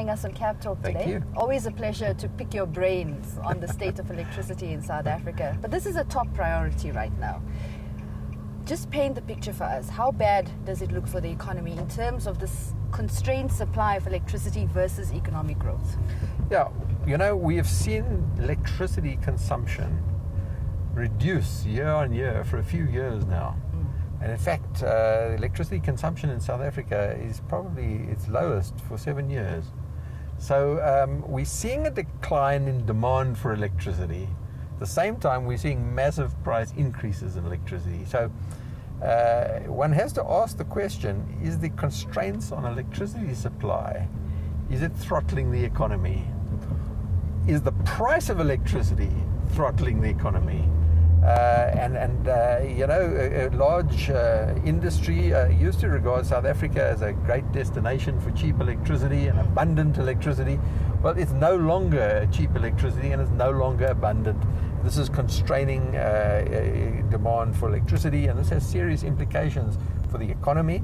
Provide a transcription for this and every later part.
joining us on Cap Talk today. Thank you. Always a pleasure to pick your brains on the state of electricity in South Africa. But this is a top priority right now. Just paint the picture for us. How bad does it look for the economy in terms of this constrained supply of electricity versus economic growth? Yeah, we have seen electricity consumption reduce year on year for a few years now. And in fact, electricity consumption in South Africa is probably its lowest for 7 years. So we're seeing a decline in demand for electricity. At the same time, we're seeing massive price increases in electricity. So one has to ask the question, is the constraints on electricity supply, is it throttling the economy? Is the price of electricity throttling the economy? A large industry used to regard South Africa as a great destination for cheap electricity and abundant electricity. Well, it's no longer cheap electricity and it's no longer abundant. This is constraining demand for electricity, and this has serious implications for the economy.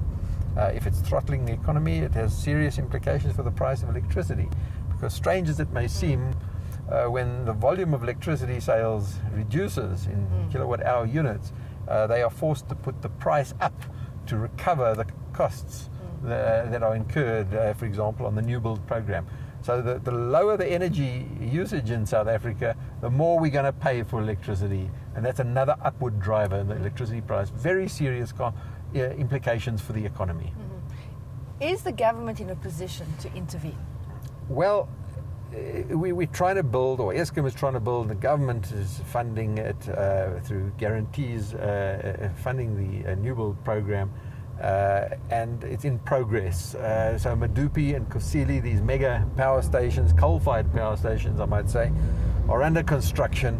If it's throttling the economy, it has serious implications for the price of electricity. Because strange as it may seem, when the volume of electricity sales reduces in kilowatt hour units, they are forced to put the price up to recover the costs that are incurred, for example, on the new build program. So the lower the energy usage in South Africa, the more we're going to pay for electricity. And that's another upward driver in the electricity price. Very serious implications for the economy. Is the government in a position to intervene? Well, we're trying to build, or Eskom is trying to build, the government is funding it through guarantees, funding the new build program, and it's in progress. So Medupi and Kusile, these mega power stations, coal-fired power stations I might say, are under construction.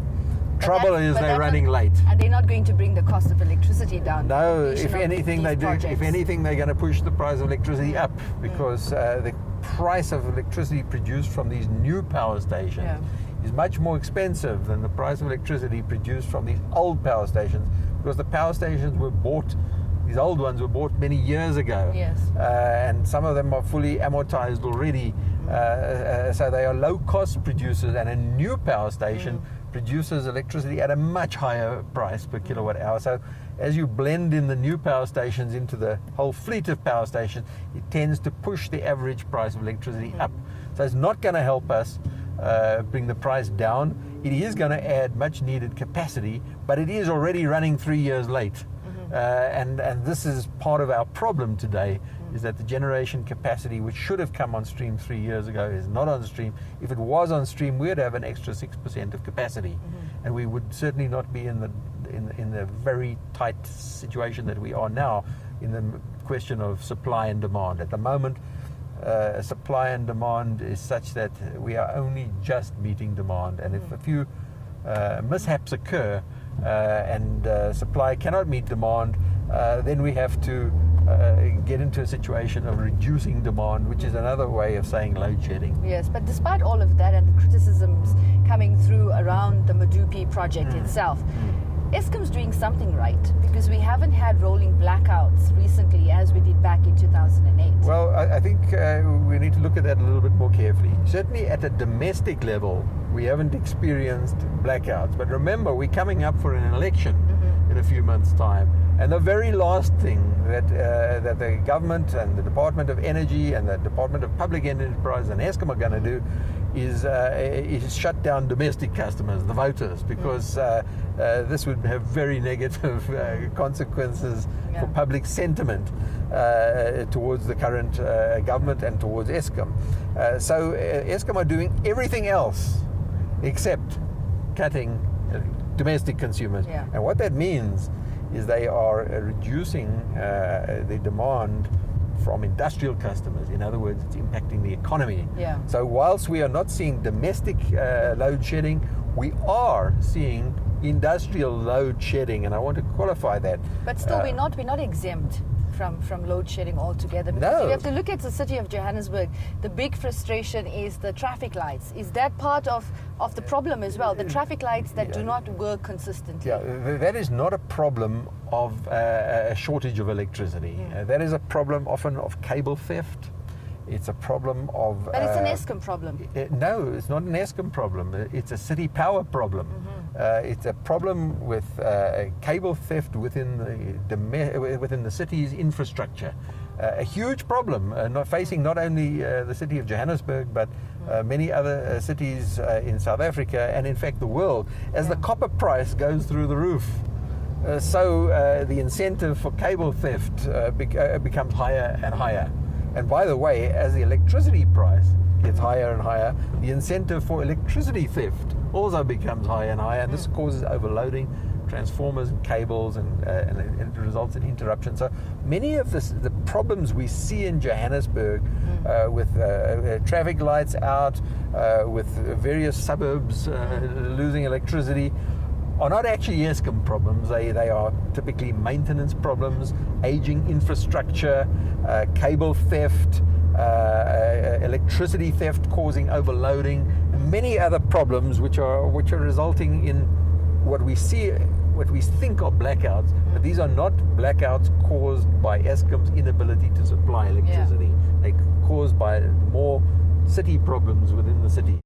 Trouble is they're running late. And they're not going to bring the cost of electricity down. No, if anything they do, if anything they're going to push the price of electricity up, because the price of electricity produced from these new power stations is much more expensive than the price of electricity produced from these old power stations, because the power stations were bought, these old ones were bought many years ago. Yes. And some of them are fully amortized already. So they are low-cost producers, and a new power station produces electricity at a much higher price per kilowatt hour. So as you blend in the new power stations into the whole fleet of power stations, it tends to push the average price of electricity up. So it's not going to help us bring the price down. It is going to add much needed capacity, but it is already running 3 years late. And this is part of our problem today, is that the generation capacity, which should have come on stream 3 years ago, is not on stream. If it was on stream, we'd have an extra 6% of capacity, and we would certainly not be in the very tight situation that we are now in the question of supply and demand. At the moment, supply and demand is such that we are only just meeting demand, and if a few mishaps occur and supply cannot meet demand, then we have to get into a situation of reducing demand, which is another way of saying load shedding. Yes, but despite all of that and the criticisms coming through around the Medupi project itself, Eskom's doing something right, because we haven't had rolling blackouts recently as we did back in 2008. Well, I think we need to look at that a little bit more carefully. Certainly at a domestic level, we haven't experienced blackouts. But remember, we're coming up for an election in a few months' time. And the very last thing that the government and the Department of Energy and the Department of Public Enterprise and Eskom are going to do is shut down domestic customers, the voters, because this would have very negative consequences for public sentiment towards the current government and towards Eskom. So Eskom are doing everything else except cutting domestic consumers. And what that means is they are reducing the demand from industrial customers. In other words, it's impacting the economy. So whilst we are not seeing domestic load shedding, we are seeing industrial load shedding, and I want to qualify that. But still, we're not exempt from load shedding altogether, because you have to look at the city of Johannesburg. The big frustration is the traffic lights. Is that part of the problem as well? The traffic lights that do not work consistently. That is not a problem of a shortage of electricity. That is a problem often of cable theft. It's a problem of... But it's an Eskom problem. No, it's not an Eskom problem. It's a city power problem. It's a problem with cable theft within the city's infrastructure. A huge problem, not facing not only the city of Johannesburg, but many other cities in South Africa and in fact the world. As the copper price goes through the roof, so the incentive for cable theft becomes higher and higher. And by the way, as the electricity price gets higher and higher, the incentive for electricity theft also becomes higher and higher, and this causes overloading transformers and cables, and it results in interruption. So many of the problems we see in Johannesburg with traffic lights out, with various suburbs losing electricity, are not actually Eskom problems. They are typically maintenance problems, aging infrastructure, cable theft, electricity theft causing overloading, and many other problems which are resulting in what we think are blackouts, but these are not blackouts caused by Eskom's inability to supply electricity. They're caused by more city problems within the city.